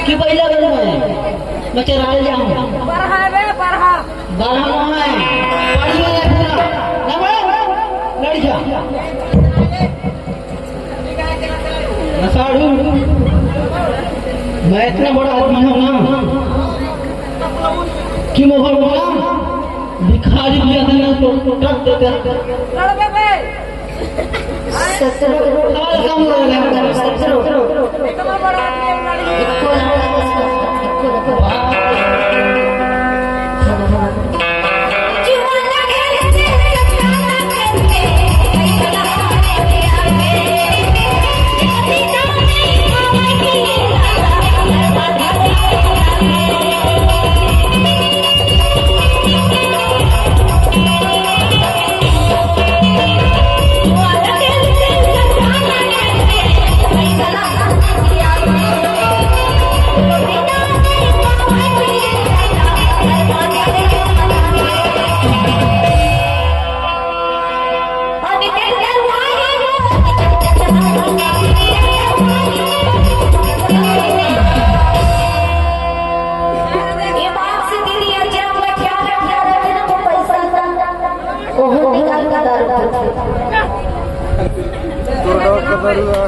कि पहिला बेर में बच्चे राल जाऊं बरहा रे बरहा बरहा में पढ़ियो ले पूरा ना बड़े लड़ जा नसाड़ू मैं इतना बड़ा आदमी हूं ना कि मोहर बोला भिखारी दिया था तो टक देते लड़ बे सत्तर कम हो गया सत्तर इतना बड़ा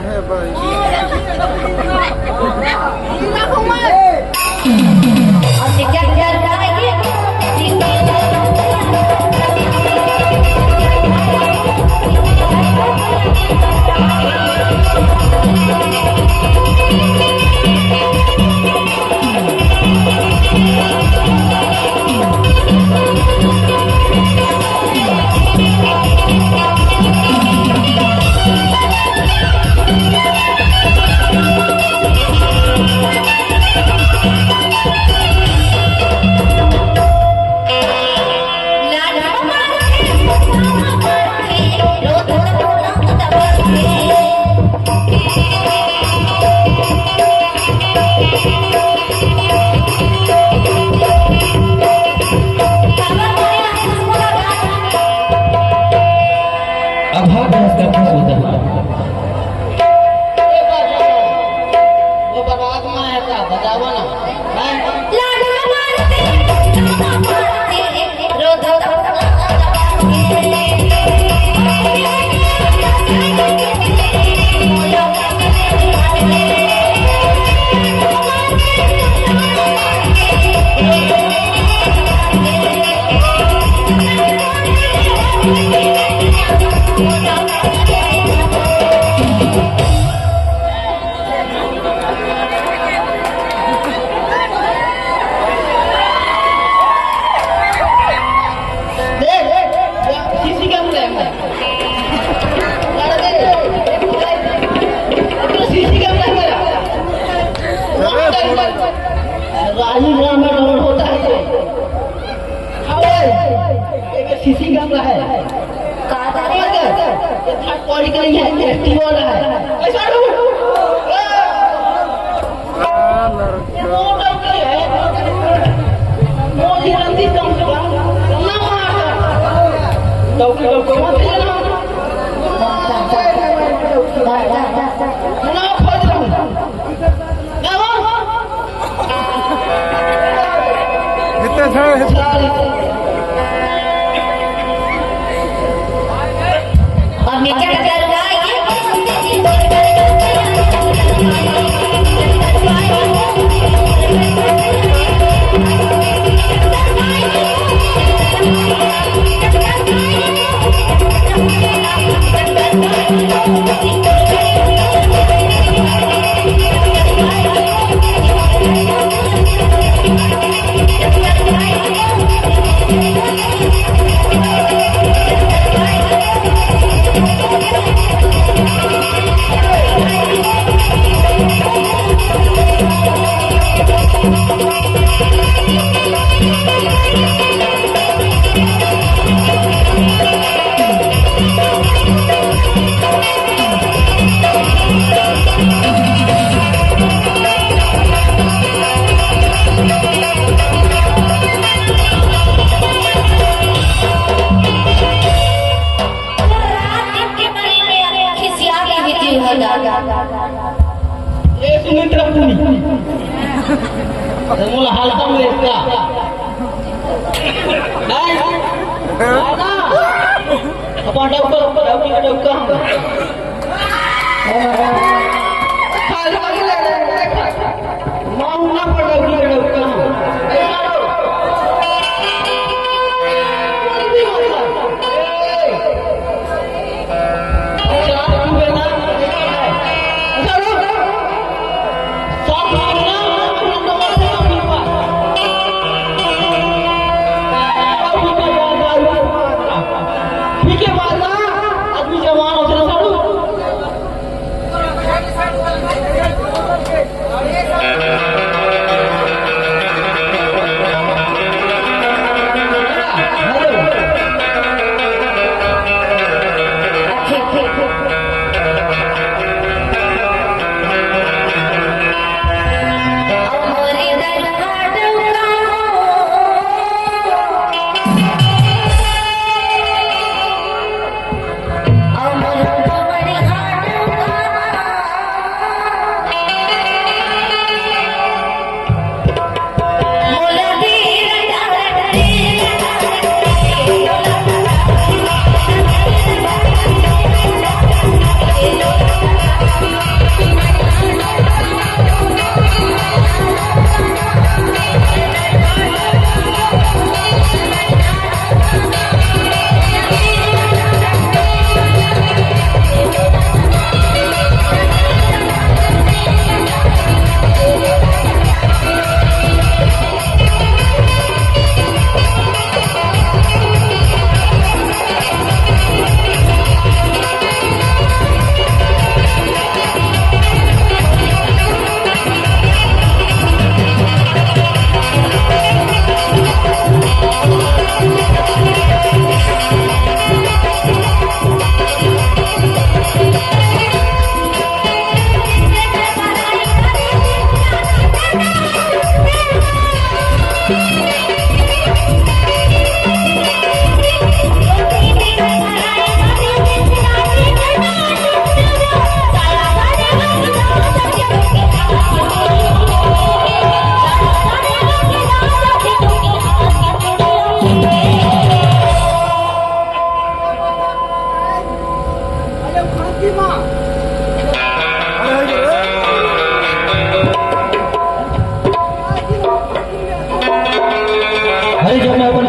है भाई सीसी कैमरा है पॉली के लिए एक्टिव हो रहा है एक मिनट रखूंगी मुला हालता में इसका नहीं आना अपन डॉक्टर खाली खाली ले माऊ ना पर डॉक्टर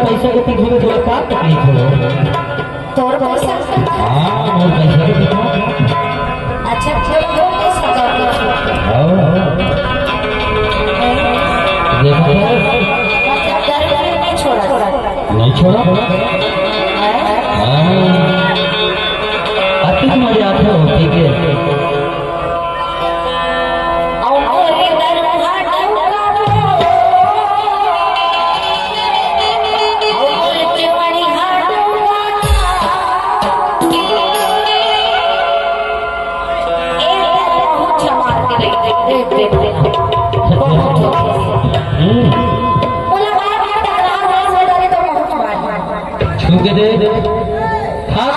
पैसा के पीछे में थोड़ा क्या तकलीफ हो तोर पैसा हां और पैसा के पीछे अच्छा थोड़ा पैसा का देखा नहीं छोड़ा नहीं छोड़ा हां अति तुम्हारी आंखें होती है क्योंकि दे हाथ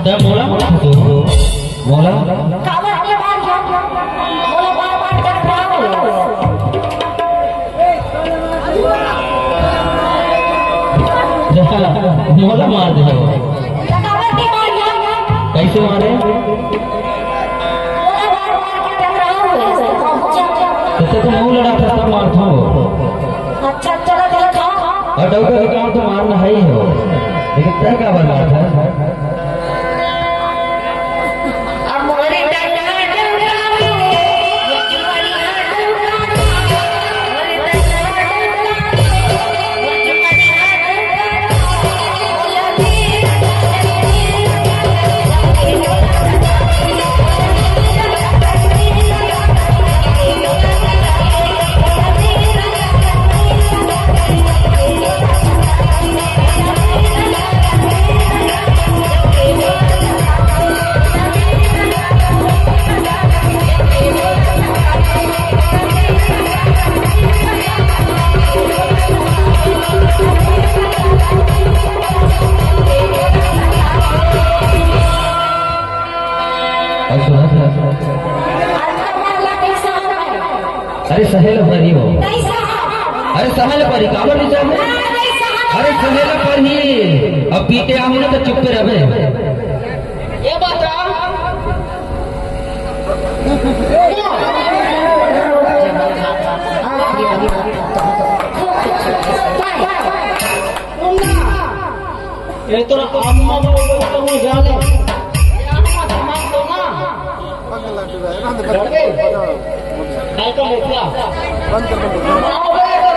तो बोला मत तो बोला कावर के बाहर जा बोला बार बार कर रहा हूँ बोला मार दे कावर के बाहर जा कैसे मारे बोला बार बार कर रहा हूँ तो मुंह लड़ा था सब मारता हूँ अच्छा चला चला जाओ और डॉक्टर का काम तो मारना है ही हो लेकिन तय का बार मारता है अमोरे डंडा डंडा वचवानी डंडा अमोरे डंडा डंडा वचवानी अरे सहेल परी हो अरे सहेल परी काबर नहीं जाए अरे सहेल परी अब पीते आओ ना तो चुप पे रहे ये बात ये तो अम्मा बोलते हो जाने अम्मा सामान दो ना काय का मोठला बंद कर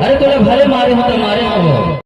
अरे तोला भले मारे हो तो मारे हो